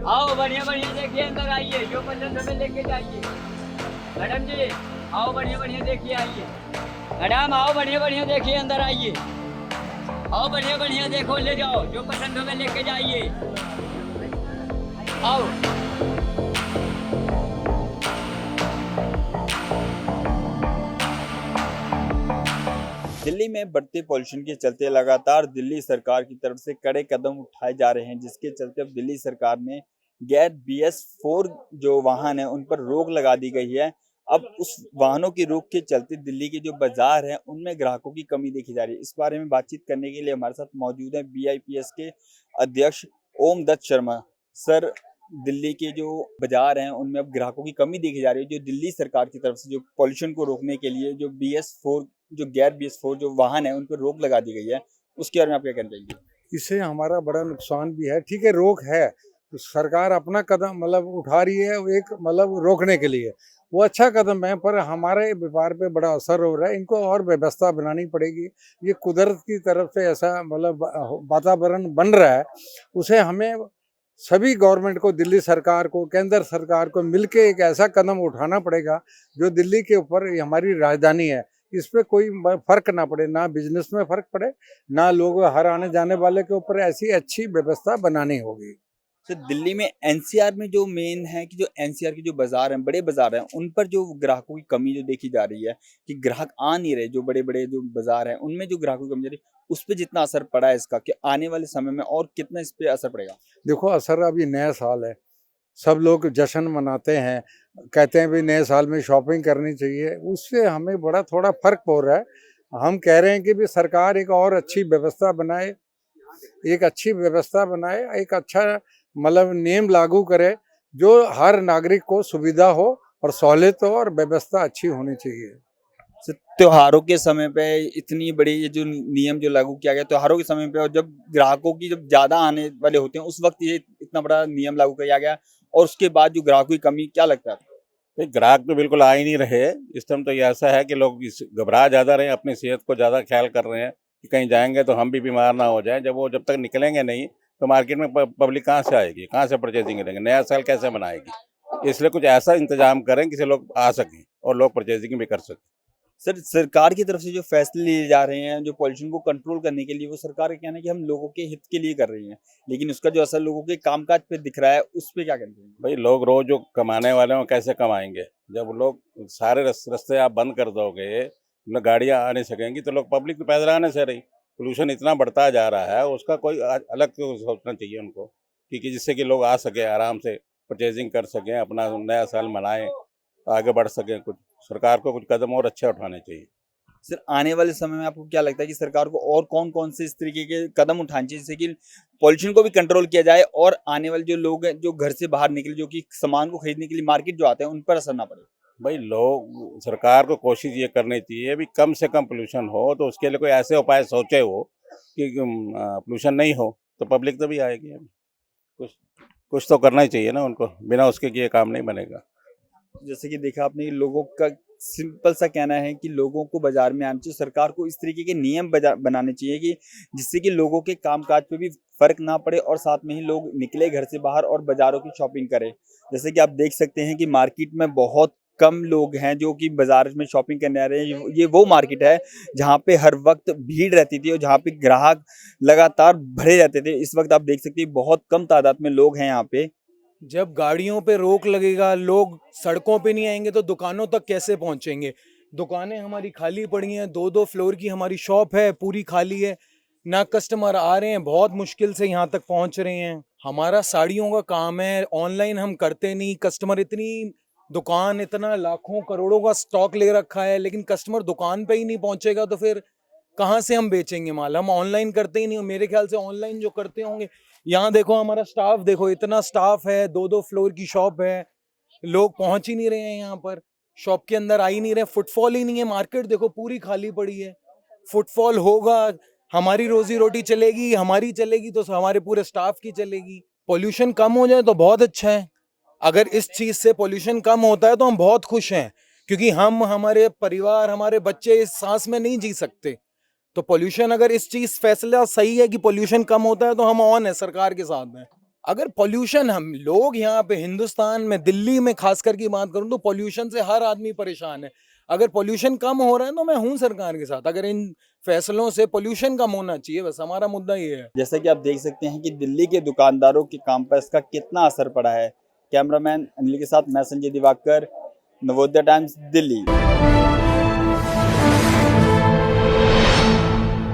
आओ बढ़िया बढ़िया देखिए, अंदर आइए, जो पसंद हमें लेके जाइए। मैडम जी आओ, बढ़िया बढ़िया देखिए, आइए। मैडम आओ, बढ़िया बढ़िया देखिए, अंदर आइए। आओ बढ़िया बढ़िया देखो, ले जाओ, जो पसंद हमें लेके जाइए। आओ। दिल्ली में बढ़ते पॉल्यूशन के चलते लगातार दिल्ली सरकार की तरफ से कड़े कदम उठाए जा रहे हैं, जिसके चलते अब दिल्ली सरकार ने गैर BS4 जो वाहन है उन पर रोक लगा दी गई है। अब उस वाहनों की रोक के चलते दिल्ली के जो बाजार हैं उनमें ग्राहकों की कमी देखी जा रही है। इस बारे में बातचीत करने के लिए हमारे साथ मौजूद है BIPS के अध्यक्ष ओम दत्त शर्मा सर। दिल्ली के जो बाजार हैं उनमें अब ग्राहकों की कमी देखी जा रही है, जो दिल्ली सरकार की तरफ से जो पॉल्यूशन को रोकने के लिए जो BS4 जो गैर BS4 जो वाहन है उन पर रोक लगा दी गई है, उसके बारे में आप क्या कहना चाहेंगे? इससे हमारा बड़ा नुकसान भी है। ठीक है, रोक है तो सरकार अपना कदम मतलब उठा रही है, एक मतलब रोकने के लिए वो अच्छा कदम है, पर हमारे व्यापार पे बड़ा असर हो रहा है। इनको और व्यवस्था बनानी पड़ेगी। ये कुदरत की तरफ से ऐसा मतलब वातावरण बन रहा है, उसे हमें सभी गवर्नमेंट को, दिल्ली सरकार को, केंद्र सरकार को मिलके एक ऐसा कदम उठाना पड़ेगा जो दिल्ली के ऊपर हमारी राजधानी है, इस पे कोई फर्क ना पड़े, ना बिजनेस में फर्क पड़े, ना लोग हर आने जाने वाले के ऊपर। ऐसी अच्छी व्यवस्था बनानी होगी। तो दिल्ली में NCR में जो मेन है कि जो NCR के जो बाजार हैं, बड़े बाजार हैं, उन पर जो ग्राहकों की कमी जो देखी जा रही है कि ग्राहक आ नहीं रहे, जो बड़े बड़े जो बाजार हैं उनमें जो ग्राहकों की कमी जा रही है, उस पर जितना असर पड़ा है इसका, कि आने वाले समय में और कितना इस पे असर पड़ेगा? देखो, असर अभी नया साल है, सब लोग जश्न मनाते हैं, कहते हैं भी नए साल में शॉपिंग करनी चाहिए, उससे हमें बड़ा थोड़ा फर्क हो रहा है। हम कह रहे हैं कि भी सरकार एक और अच्छी व्यवस्था बनाए, एक अच्छी व्यवस्था बनाए, एक अच्छा मतलब नियम लागू करे जो हर नागरिक को सुविधा हो और सहूलियत हो और व्यवस्था अच्छी होनी चाहिए। त्योहारों के समय पे इतनी बड़ी ये जो नियम जो लागू किया गया त्योहारों के समय पे, और जब ग्राहकों की जब ज्यादा आने वाले होते हैं उस वक्त ये इतना बड़ा नियम लागू किया गया, और उसके बाद जो ग्राहकों की कमी, क्या लगता है आपको? भाई ग्राहक तो बिल्कुल आ ही नहीं रहे। इस टाइम तो ये ऐसा है कि लोग घबरा ज़्यादा रहे हैं, अपनी सेहत को ज़्यादा ख्याल कर रहे हैं कि कहीं जाएंगे तो हम भी बीमार ना हो जाएं। जब तक निकलेंगे नहीं तो मार्केट में पब्लिक कहाँ से आएगी, कहाँ से परचेजिंग करेंगे, नया साल कैसे मनाएगी। इसलिए कुछ ऐसा इंतजाम करें कि लोग आ सकें और लोग परचेजिंग भी कर सकें। सर, सरकार की तरफ से जो फैसले लिए जा रहे हैं जो पॉल्यूशन को कंट्रोल करने के लिए, वो सरकार का कहना है कि हम लोगों के हित के लिए कर रही हैं, लेकिन उसका जो असर लोगों के कामकाज पे दिख रहा है, उस पे क्या कहते हैं? भाई लोग रोज जो कमाने वाले हैं वो कैसे कमाएंगे? जब लोग सारे रास्ते आप बंद कर दोगे, मतलब गाड़ियां आ नहीं सकेंगी, तो लोग पब्लिक तो पैदल आने से रही। पोल्यूशन इतना बढ़ता जा रहा है, उसका कोई अलग तो सोचना चाहिए उनको कि जिससे कि लोग आ सके, आराम से परचेजिंग कर सकें, अपना नया साल मनाएं, आगे बढ़ सकें। कुछ सरकार को कुछ कदम और अच्छे उठाने चाहिए। सर, आने वाले समय में आपको क्या लगता है कि सरकार को और कौन कौन से इस तरीके के कदम उठाने चाहिए जिससे कि पॉल्यूशन को भी कंट्रोल किया जाए, और आने वाले जो लोग हैं जो घर से बाहर निकले, जो कि सामान को खरीदने के लिए मार्केट जो आते हैं, उन पर असर ना पड़े? भाई लोग, सरकार को कोशिश ये करनी चाहिए भी कम से कम पोल्यूशन हो, तो उसके लिए कोई ऐसे उपाय सोचे हो कि पोल्यूशन नहीं हो, तो पब्लिक तो भी आएगी। कुछ कुछ तो करना ही चाहिए ना उनको, बिना उसके किए काम नहीं बनेगा। जैसे कि देखा आपने कि लोगों का सिंपल सा कहना है कि लोगों को बाजार में आना चाहिए, सरकार को इस तरीके के नियम बनाने चाहिए कि जिससे कि लोगों के कामकाज पे भी फर्क ना पड़े, और साथ में ही लोग निकले घर से बाहर और बाजारों की शॉपिंग करें। जैसे कि आप देख सकते हैं कि मार्केट में बहुत कम लोग हैं जो कि बाजार में शॉपिंग करने आ रहे हैं। ये वो मार्केट है जहाँ पे हर वक्त भीड़ रहती थी और जहाँ पे ग्राहक लगातार भरे रहते थे। इस वक्त आप देख सकते हैं बहुत कम तादाद में लोग हैं यहाँ पे। जब गाड़ियों पे रोक लगेगा, लोग सड़कों पे नहीं आएंगे तो दुकानों तक कैसे पहुंचेंगे? दुकानें हमारी खाली पड़ी हैं, 2-2 फ्लोर की हमारी शॉप है, पूरी खाली है, ना कस्टमर आ रहे हैं, बहुत मुश्किल से यहाँ तक पहुंच रहे हैं। हमारा साड़ियों का काम है, ऑनलाइन हम करते नहीं। कस्टमर इतनी दुकान, इतना लाखों करोड़ों का स्टॉक ले रखा है, लेकिन कस्टमर दुकान पे ही नहीं पहुंचेगा तो फिर कहाँ से हम बेचेंगे माल? हम ऑनलाइन करते ही नहीं। मेरे ख्याल से ऑनलाइन जो करते होंगे, यहाँ देखो हमारा स्टाफ, देखो इतना स्टाफ है, 2-2 फ्लोर की शॉप है, लोग पहुंच ही नहीं रहे हैं यहाँ पर, शॉप के अंदर आ ही नहीं रहे, फुटफॉल ही नहीं है। मार्केट देखो पूरी खाली पड़ी है। फुटफॉल होगा, हमारी रोजी रोटी चलेगी, हमारी चलेगी तो हमारे पूरे स्टाफ की चलेगी। पोल्यूशन कम हो जाए तो बहुत अच्छा है। अगर इस चीज से पोल्यूशन कम होता है तो हम बहुत खुश हैं, क्योंकि हम, हमारे परिवार, हमारे बच्चे इस सांस में नहीं जी सकते। तो पोल्यूशन, अगर इस चीज फैसला सही है कि पोल्यूशन कम होता है तो हम ऑन है, सरकार के साथ में। अगर पॉल्यूशन, हम लोग यहाँ पे हिंदुस्तान में, दिल्ली में खास करके बात करूं तो पॉल्यूशन से हर आदमी परेशान है। अगर पॉल्यूशन कम हो रहा है तो मैं हूं सरकार के साथ। अगर इन फैसलों से पॉल्यूशन कम होना चाहिए, बस हमारा मुद्दा ये है। जैसा कि आप देख सकते हैं कि दिल्ली के दुकानदारों के काम पर इसका कितना असर पड़ा है। कैमरामैन अनिल के साथ मैं संजय दिवाकर, नवोदय टाइम्स, दिल्ली।